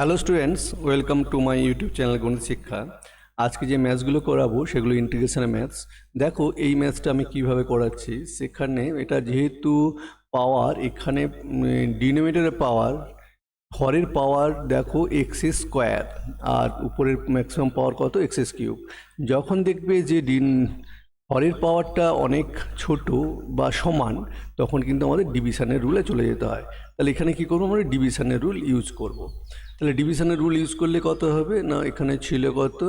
Hello students, welcome to my YouTube channel গণিত শিক্ষা। আজকে যে ম্যাথসগুলো করাবো সেগুলো ইন্টিগ্রেশনের ম্যাথস। দেখো এই ম্যাথসটা আমি কিভাবে করাচ্ছি। সেখানে এটা যেহেতু পাওয়ার, এখানে ডিনোমিনেটরের পাওয়ার, হরের পাওয়ার দেখো এক্স স্কোয়ার, আর উপরের ম্যাক্সিমাম পাওয়ার কত এক্স কিউব। যখন দেখবে যে হরের পাওয়ারটা অনেক ছোট বা সমান, তখন কিন্তু আমাদের ডিভিশনের রুলে চলে যেতে হয়। তাহলে এখানে কি করবো, আমরা ডিভিশনের রুল ইউজ করব। তাহলে ডিভিশনের রুল ইউজ করলে কত হবে না, এখানে ছিল কত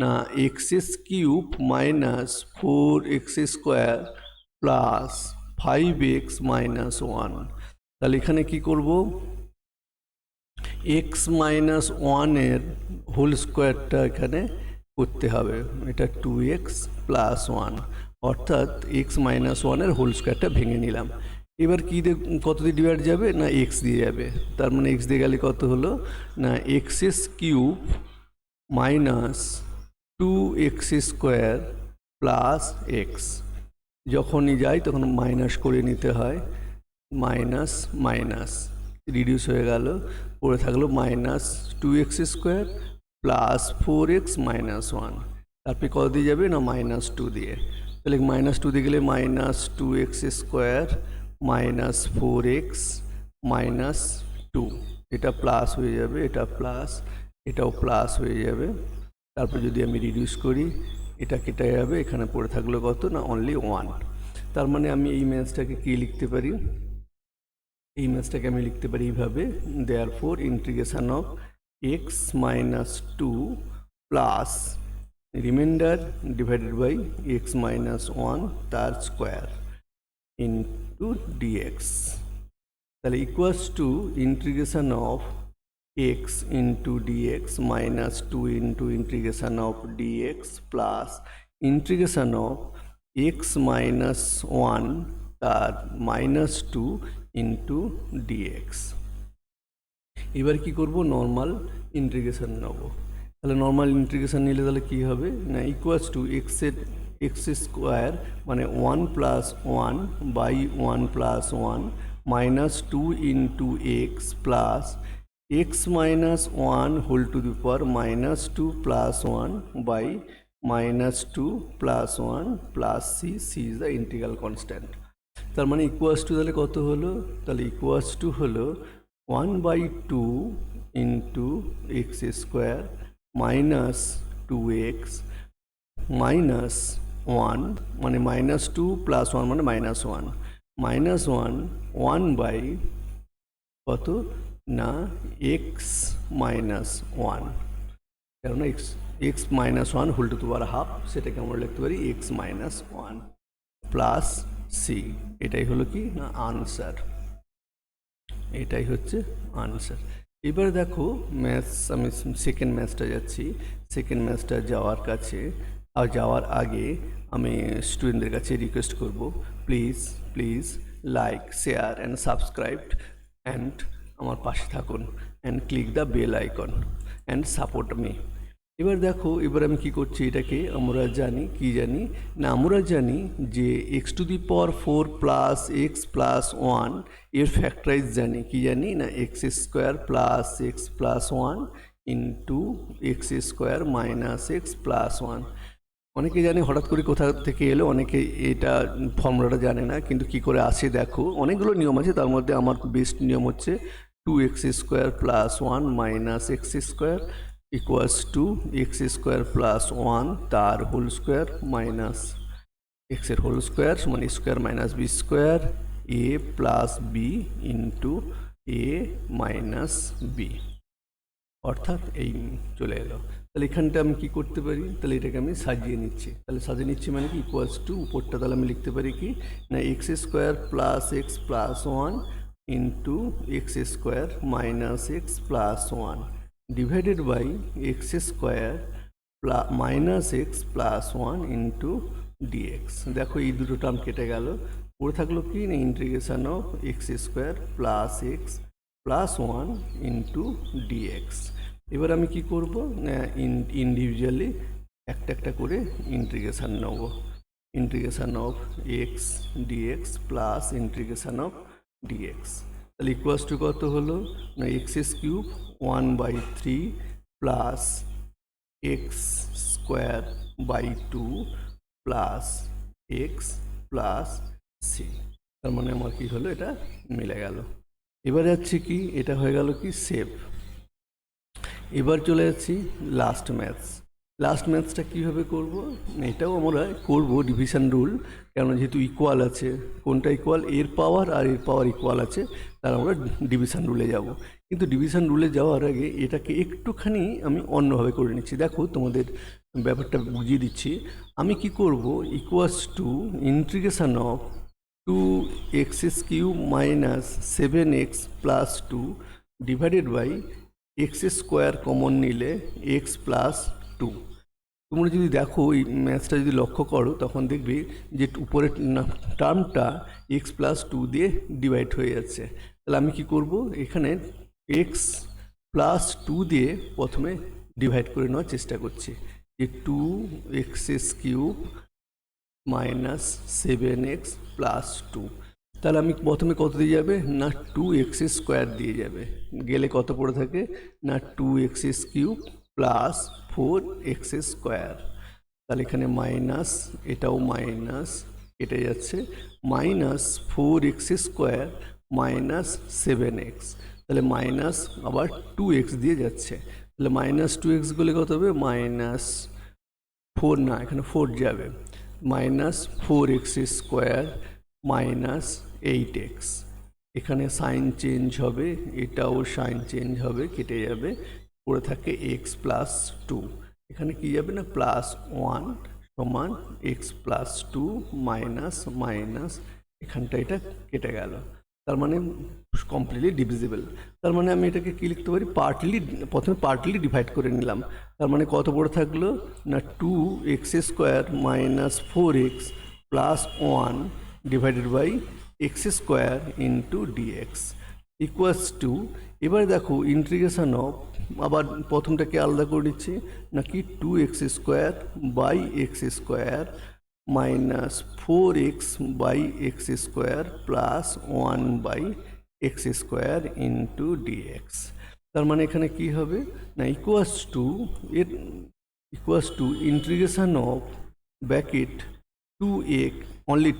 না x cube minus 4x² plus 5x minus 1। তাহলে এখানে কি করব, এক্স মাইনাস ওয়ানের হোল স্কোয়ারটা এখানে করতে হবে। এটা 2x প্লাস 1, অর্থাৎ এক্স মাইনাস ওয়ানের হোল স্কোয়ারটা ভেঙে নিলাম। এবার কী দিয়ে কত দিয়ে ডিভাইড যাবে না এক্স দিয়ে যাবে। তার মানে এক্স দিয়ে গেলে কত হলো না x cube minus 2x² plus x. যখনই যাই তখন মাইনাস করে নিতে হয়, মাইনাস মাইনাস রিডিউস হয়ে গেল, পড়ে থাকলো minus 2x² plus 4x minus 1। তারপরে কত দিয়ে যাবে না -2 দিয়ে। তাহলে -2 দিয়ে গেলে -2x² মাইনাস 4x মাইনাস 2, এটা প্লাস হয়ে যাবে, এটা প্লাস, এটাও প্লাস হয়ে যাবে। তারপর যদি আমি রিডিউস করি, এটা কেটে যাবে, এখানে পড়ে থাকলো কত না অনলি 1। তার মানে আমি এই ম্যাথসটাকে কি লিখতে পারি, এই ম্যাথসটাকে আমি লিখতে পারি এইভাবে, therefore integration of x minus 2 plus remainder divided by x minus 1 তার স্কোয়ার ইন্টু ডিএক্স। তাহলে equals to integration of x into dx minus 2 into integration of dx plus integration of x minus 1 তার minus 2 into dx। এবার কি করব, normal integration নেব। তাহলে normal integration নিলে তাহলে কী হবে না ইকুয়ালস টু এক্স স্কোয়ার মানে 1 plus 1 by 1 plus 1 minus 2 into x plus x minus 1 whole to the power minus 2 plus 1 by minus 2 plus 1 plus c is the integral constant। তার মানে equals two তাহলে কত হলো, তাহলে ইকুয়ালস টু হলো 1/2 into x square minus 2x minus 1 মানে -2 plus 1 মানে -1 minus 1 by কত না এক্স মাইনাস 1, কেননা x minus 1 whole to the power half, সেটাকে আমরা লিখতে পারি এক্স মাইনাস 1 প্লাস সি। এটাই হলো কি না আনসার, এটাই হচ্ছে আনসার। এবারে দেখো ম্যাথস, আমি সেকেন্ড ম্যাথসটা যাচ্ছি। সেকেন্ড ম্যাথসটা যাওয়ার কাছে আর যাওয়ার আগে আমি স্টুডেন্টদের কাছে রিকোয়েস্ট করব, please please like, share and subscribe and আমার পাশে থাকুন and click the bell icon and support me. এবার দেখো, এবার আমি কি করছি, এটাকে আমরা জানি কি জানি না, আমরা জানি যে x two the power 4 plus x plus 1 এর ফ্যাক্টরাইজ জানি, কি জানি না x square plus x plus 1 into x square minus x plus 1। অনেকে জানে, হঠাৎ করে কোথা থেকে এলো, অনেকে এটা ফর্মুলাটা জানে না, কিন্তু কি করে আসে দেখো, অনেকগুলো নিয়ম আছে, তার মধ্যে আমার বেস্ট নিয়ম হচ্ছে 2x² plus 1 minus x square equals to x square plus 1 তার হোল স্কোয়ার মাইনাস এক্সের হোল স্কোয়ার সমান স্কোয়ার মাইনাস বি স্কোয়ার এ প্লাস বি ইন্টু এ মাইনাস বি, অর্থাৎ এই চলে এলো। তাহলে এখানটা আমি কি করতে পারি, তাহলে এটাকে আমি সাজিয়ে নিচ্ছি। তাহলে সাজিয়ে নিচ্ছি মানে কি ইকুয়ালস টু উপরটা তাহলে আমি লিখতে পারি কি না x square plus x plus 1 into x square minus x plus 1 divided by x square minus x plus 1 into dx. দেখো এই দুটো টার্ম কেটে গেল, পড়ে থাকলো কি না integration of x square plus x plus 1 into dx. এবার আমি কি করব না ইন্ডিভিজুয়ালি একটা একটা করে ইন্টিগ্রেশন নেব। Integration of x dx plus integration of dx. তাহলে ইকুয়ালস টু কত হলো না x cube 1/3 plus x square by 2 plus x plus c. তার মানে আমার কি হলো, এটা মিলে গেল। এবার যাচ্ছে কি, এটা হয়ে গেল কি সেভ। এবার চলে যাচ্ছি লাস্ট ম্যাথসটা কীভাবে করব, এটাও আমরা করব ডিভিশন রুল, কেন যেহেতু ইকুয়াল আছে, কোনটা ইকুয়াল, এর পাওয়ার আর এর পাওয়ার ইকুয়াল আছে, তার আমরা ডিভিশন রুলে যাব। কিন্তু ডিভিশন রুলে যাওয়ার আগে এটাকে একটুখানি আমি অন্যভাবে করে নিচ্ছি। দেখো তোমাদের ব্যাপারটা বুঝিয়ে দিচ্ছি। আমি কি করব, equals to integration of 2x³ minus 7x plus 2 divided by x square common নিলে এক্স প্লাস 2। তোমরা যদি দেখো এই ম্যাথসটা যদি লক্ষ্য করো, তখন দেখবে যে উপরের টার্মটা এক্স প্লাস 2 দিয়ে ডিভাইড হয়ে যাচ্ছে। তাহলে আমি কি করব, এখানে এক্স প্লাস 2 দিয়ে প্রথমে ডিভাইড করে নেওয়ার চেষ্টা করছি, যে 2x³ মাইনাস 7x প্লাস 2। তাহলে আমি প্রথমে কত দিয়ে যাবে না 2x² দিয়ে যাবে, গেলে কত পড়ে থাকে না 2x³ প্লাস 4x²। তাহলে এখানে মাইনাস, এটাও মাইনাস কেটে যাচ্ছে, মাইনাস 4x² মাইনাস 7x, তাহলে মাইনাস আবার 2x দিয়ে যাচ্ছে, তাহলে মাইনাস 2x গুলো কত হবে মাইনাস 4, না এখানে 4 যাবে, মাইনাস 4x² মাইনাস 8x। এখানে সাইন চেঞ্জ হবে, এটাও সাইন চেঞ্জ হবে, কেটে যাবে, পড়ে থাকে এক্স প্লাস 2। এখানে কি যাবে না প্লাস 1 সমান এক্স প্লাস 2 মাইনাস মাইনাস, এখানটা এটা কেটে গেল, তার মানে কমপ্লিটলি ডিভিজিবল। তার মানে আমি এটাকে কি লিখতে পারি, প্রথমে পার্টলি ডিভাইড করে নিলাম। তার মানে কত পড়ে থাকলো না 2x² minus 4x plus 1 divided by x² into dx equals to, এবার দেখো ইন্টিগ্রেশন অফ, আবার প্রথমটাকে আলাদা করে দিচ্ছি নাকি 2x² by x² minus 4x by x² plus 1 by x² into dx. তার মানে এখানে কি হবে না equals to integration of bracket 2x only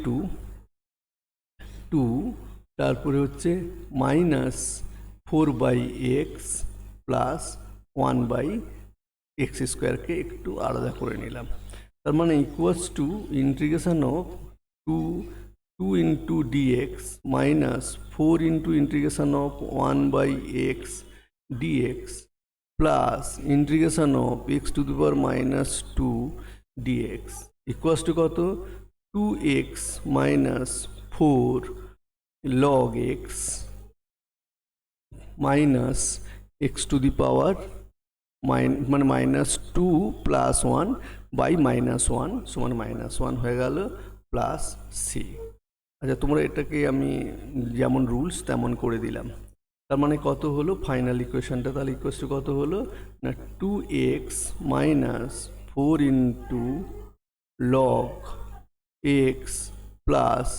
2 তারপরে হচ্ছে মাইনাস 4/x প্লাস 1/x²কে একটু আলাদা করে নিলাম। তার মানে equals to integration of 2 into dx minus 4 into integration of 1/x dx plus integration of x⁻² dx equals to কত 2x minus 4 log x minus x⁻, মানে মাইনাস 2 প্লাস 1 বাই মাইনাস 1 সমান minus 1 হয়ে গেল প্লাস সি। আচ্ছা, তোমরা এটাকে আমি যেমন রুলস তেমন করে দিলাম। তার মানে কত হলো ফাইনাল ইকুয়েশনটা, তাহলে ইকুয়ালস টু কত হলো না 2x minus 4 into log x plus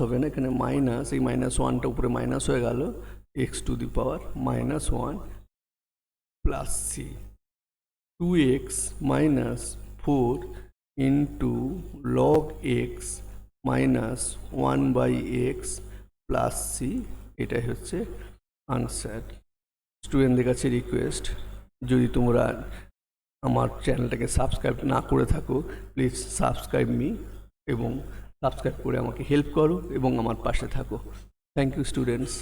হবে না, এখানে মাইনাস, এই মাইনাস 1টা উপরে মাইনাস হয়ে গেল x⁻1 plus c 2x minus 4 into log x minus 1/x plus c. এটাই হচ্ছে আনসার। স্টুডেন্টদের কাছে রিকোয়েস্ট, যদি তোমরা আমার চ্যানেলটাকে সাবস্ক্রাইব না করে থাকো, প্লিজ সাবস্ক্রাইব মি এবং সাবস্ক্রাইব করে আমাকে হেল্প করো এবং আমার পাশে থাকো। Thank you students.